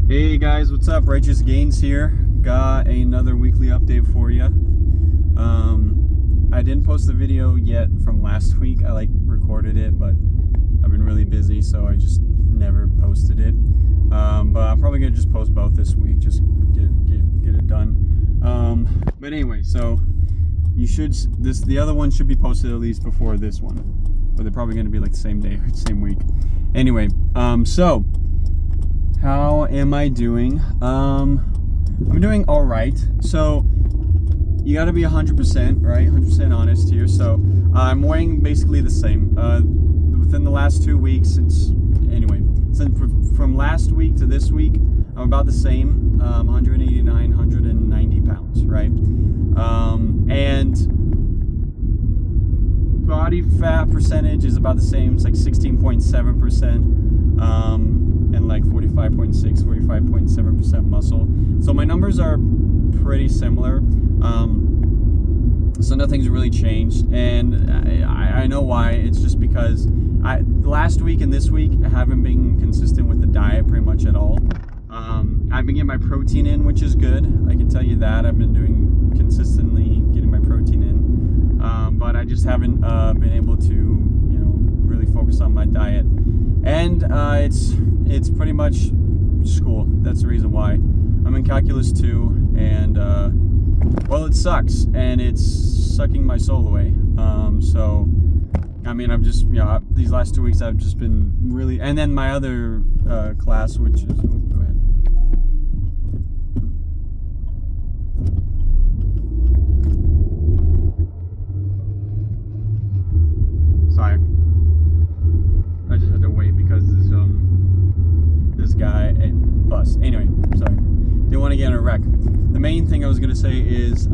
Hey guys, what's up? RighteousGains here. Got another weekly update for you. I didn't post the video yet from last week. I recorded it, but I've been really busy, so I just never posted it. But I'm probably gonna just post both this week, just get it done. But anyway, so you should the other one should be posted at least before this one, but they're probably gonna be like the same day or same week. Anyway, so how am I doing? I'm doing all right. So you got to be 100%, right? 100% honest here. So I'm weighing basically the same. Within the last 2 weeks, since from last week to this week, I'm about the same. 189, 190 pounds, right? And body fat percentage is about the same. It's like 16.7%. And like 45.6, 45.7% muscle. So my numbers are pretty similar. So nothing's really changed, and I know why. It's just because last week and this week I haven't been consistent with the diet pretty much at all. I've been getting my protein in, which is good. I can tell you that. I've been doing consistently getting my protein in, but I just haven't been able to, really focus on my diet. And it's pretty much school. That's the reason why. I'm in Calculus 2, and well, it sucks, and it's sucking my soul away. So I mean, I've just, these last 2 weeks I've just been really, and then my other class, which is, go ahead. Sorry. I just had to wait because this guy bus. Anyway, sorry. Didn't want to get in a wreck. The main thing I was gonna say is,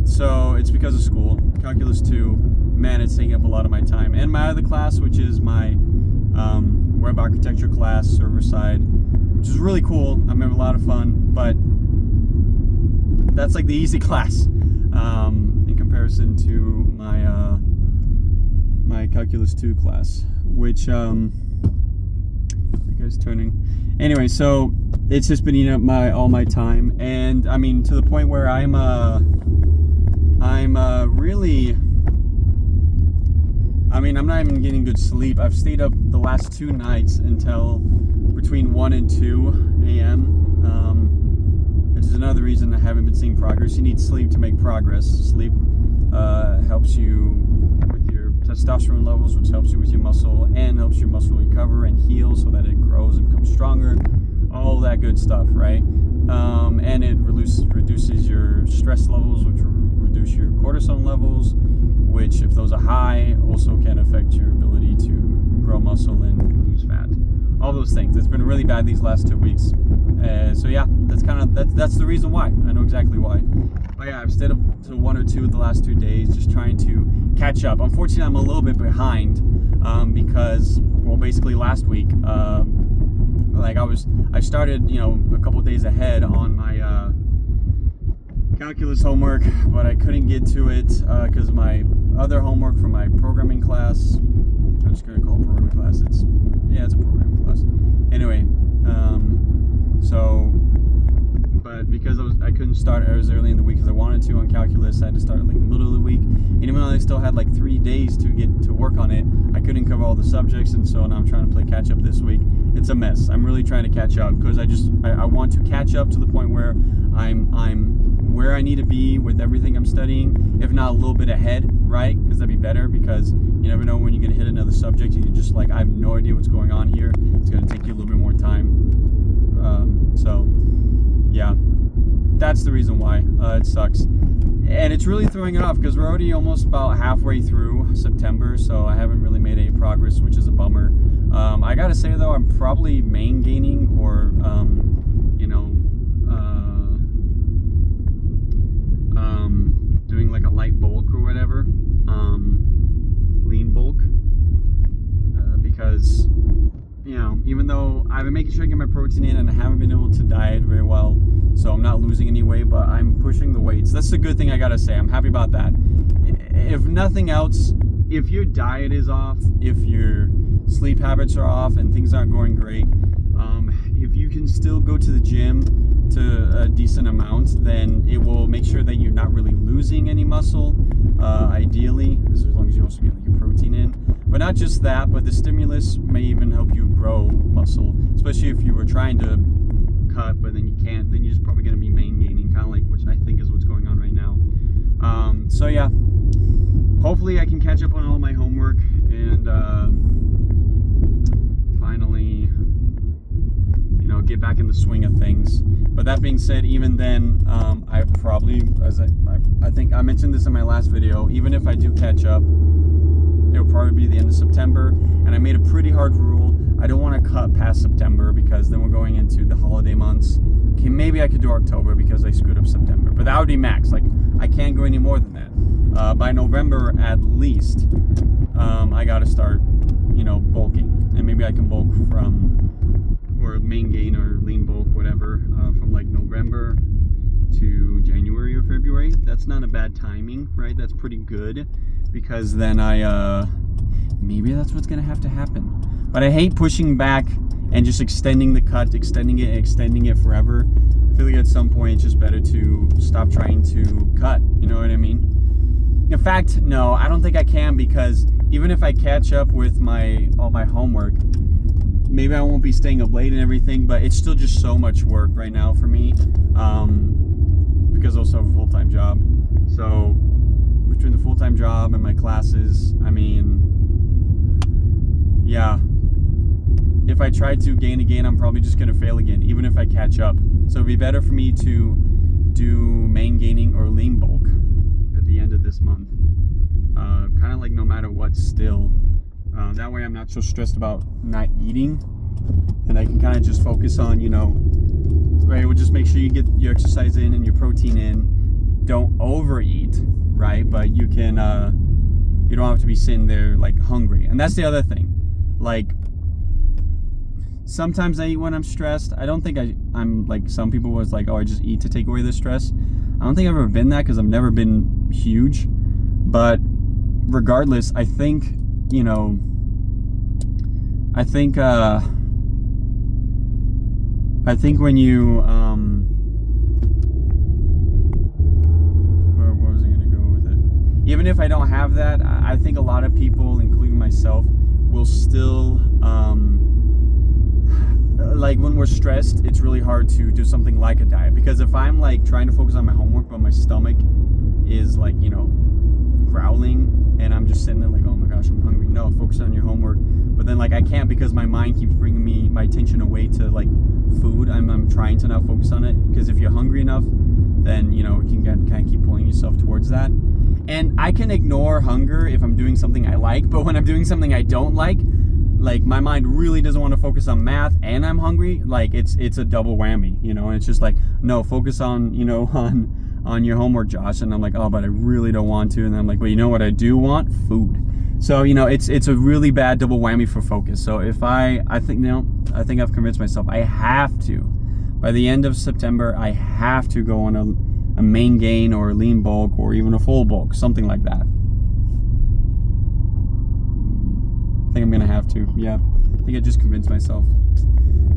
so it's because of school. Calculus 2, man, it's taking up a lot of my time. And my other class, which is my web architecture class, server side, which is really cool. I'm having a lot of fun, but that's like the easy class in comparison to my Calculus 2 class, which the guy's turning. Anyway, so it's just been eating up all my time, and I mean, to the point where I'm really, I'm not even getting good sleep. I've stayed up the last 2 nights until between 1 and 2 a.m. Which is another reason I haven't been seeing progress. You need sleep to make progress. Sleep helps you with your testosterone levels, which helps you with your muscle and helps your muscle recover and heal so that it grows and becomes stronger. All that good stuff, right? And it reduces your stress levels, which will reduce your cortisol levels, which, if those are high, also can affect your ability to grow muscle and lose fat. All those things. It's been really bad these last 2 weeks. So yeah, that's the reason why. I know exactly why. But yeah, I've stayed up to 1 or 2 of the last 2 days, just trying to catch up. Unfortunately, I'm a little bit behind because, well, basically last week, I started, a couple days ahead on my calculus homework, but I couldn't get to it because my other homework for my programming class, I'm just going to call it programming class. It's a programming class. Anyway, but because I couldn't start as early in the week as I wanted to on calculus, I had to start like the middle of the week. And even though I still had like 3 days to get to work on it, I couldn't cover all the subjects, and so now I'm trying to play catch up this week. It's a mess. I'm really trying to catch up because I want to catch up to the point where I'm where I need to be with everything I'm studying, if not a little bit ahead, right? Because that'd be better, because you never know when you're gonna hit another subject and you're just like, I have no idea what's going on here. It's gonna take you a little bit more time. So yeah, that's the reason why it sucks. And it's really throwing it off because we're already almost about halfway through September, so I haven't really made any progress, which is a bummer. I gotta say though, I'm probably main gaining or doing like a light bulk or whatever, lean bulk, because even though I've been making sure I get my protein in and I haven't been able to diet very well, so I'm not losing any weight, but I'm pushing the weights. That's the good thing I gotta say. I'm happy about that. If nothing else, if your diet is off, if your sleep habits are off and things aren't going great, can still go to the gym to a decent amount, then it will make sure that you're not really losing any muscle, ideally, as long as you also get your protein in. But not just that, but the stimulus may even help you grow muscle, especially if you were trying to cut, but then you can't, then you're just probably going to be main gaining, kind of like, which I think is what's going on right now. So yeah, hopefully I can catch up on all my homework and finally, you know, get back in the swing of things. But that being said, even then, I probably, as I think I mentioned this in my last video, even if I do catch up, it'll probably be the end of September. And I made a pretty hard rule. I don't want to cut past September because then we're going into the holiday months. Okay, maybe I could do October because I screwed up September, but that would be max. Like, I can't go any more than that. By November at least, I got to start, you know, bulking. And maybe I can bulk from, or main gain or lean bulk, whatever, from like November to January or February. That's not a bad timing, right? That's pretty good, because then maybe that's what's gonna have to happen. But I hate pushing back and just extending the cut, extending it forever. I feel like at some point it's just better to stop trying to cut, you know what I mean? In fact, no, I don't think I can, because even if I catch up with all my homework, maybe I won't be staying up late and everything, but it's still just so much work right now for me, because I also have a full-time job. So between the full-time job and my classes, I mean, yeah, if I try to gain again, I'm probably just gonna fail again, even if I catch up. So it'd be better for me to do main gaining or lean bulk at the end of this month, kind of like no matter what still. That way I'm not so stressed about not eating, and I can kind of just focus on, you know, right, we'll just make sure you get your exercise in and your protein in. Don't overeat, right? But you can, you don't have to be sitting there like hungry. And that's the other thing. Like, sometimes I eat when I'm stressed. I don't think I'm like some people was like, oh, I just eat to take away the stress. I don't think I've ever been that, because I've never been huge. But regardless, I think, you know, I think when you, where was I going to go with it? Even if I don't have that, I think a lot of people, including myself, will still, like when we're stressed, it's really hard to do something like a diet. Because if I'm like trying to focus on my homework, but my stomach is like, you know, growling, and I'm just sitting there like, oh my gosh, I'm hungry. No, focus on your homework. But then like I can't, because my mind keeps bringing me my attention away to like food. I'm trying to not focus on it, because if you're hungry enough, then, you know, you can kind of keep pulling yourself towards that. And I can ignore hunger if I'm doing something I like, but when I'm doing something I don't like my mind really doesn't want to focus on math and I'm hungry, like it's a double whammy, you know. And it's just like, no, focus on, you know, on your homework, Josh. And I'm like, oh, but I really don't want to. And I'm like, well, you know what I do want? Food. So, you know, it's a really bad double whammy for focus. So if I think I've convinced myself I have to, by the end of September, I have to go on a main gain or a lean bulk or even a full bulk, something like that. I think I'm gonna have to. Yeah, I think I just convinced myself.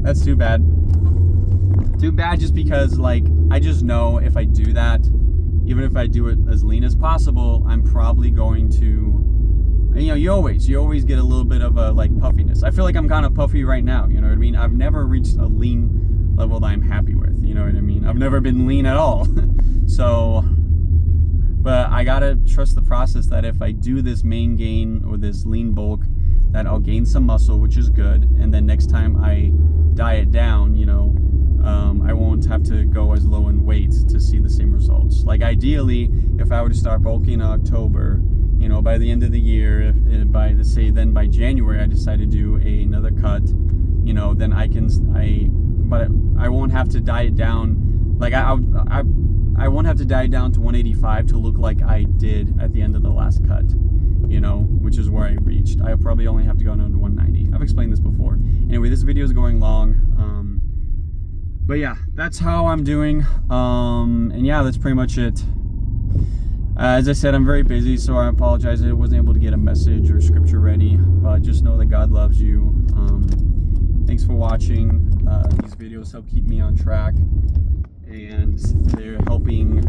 That's too bad. Too bad, just because like I just know if I do that, even if I do it as lean as possible, I'm probably going to, you know, you always get a little bit of a like puffiness. I feel like I'm kind of puffy right now, you know what I mean? I've never reached a lean level that I'm happy with, you know what I mean? I've never been lean at all. So, but I gotta trust the process that if I do this main gain or this lean bulk, that I'll gain some muscle, which is good. And then next time I diet down, you know, I won't have to go as low in weight to see the same results. Like ideally, if I were to start bulking in October, you know, by the end of the year, by January, I decide to do another cut, you know, then but I won't have to diet down. Like I won't have to diet down to 185 to look like I did at the end of the last cut, you know, which is where I reached. I probably only have to go down to 190. I've explained this before. Anyway, this video is going long. But yeah, that's how I'm doing. And yeah, that's pretty much it. As I said, I'm very busy, so I apologize that I wasn't able to get a message or scripture ready. But just know that God loves you. thanks for watching. These videos help keep me on track, and they're helping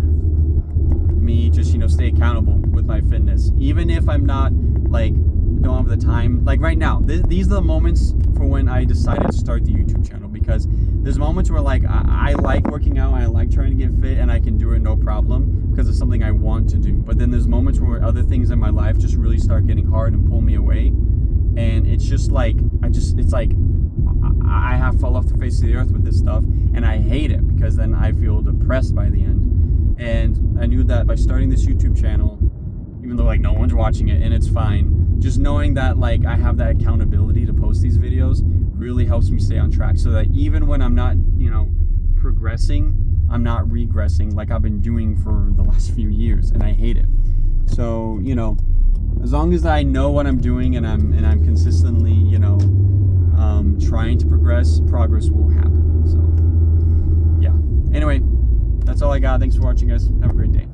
me just, you know, stay accountable with my fitness. Even if I'm not, like, don't have the time. Like right now, these are the moments for when I decided to start the YouTube channel, because there's moments where, like, I like working out, I like trying to get fit, and I can do it no problem because it's something I want to do. But then there's moments where other things in my life just really start getting hard and pull me away, and it's just like, it's like I have fall off the face of the earth with this stuff, and I hate it because then I feel depressed by the end. And I knew that by starting this YouTube channel, even though, like, no one's watching it, and it's fine, just knowing that, like, I have that accountability to post these videos really helps me stay on track, so that even when I'm not, you know, progressing, I'm not regressing like I've been doing for the last few years, and I hate it. So, you know, as long as I know what I'm doing and I'm consistently, you know, trying to progress will happen. So yeah, anyway, that's all I got. Thanks for watching, guys. Have a great day.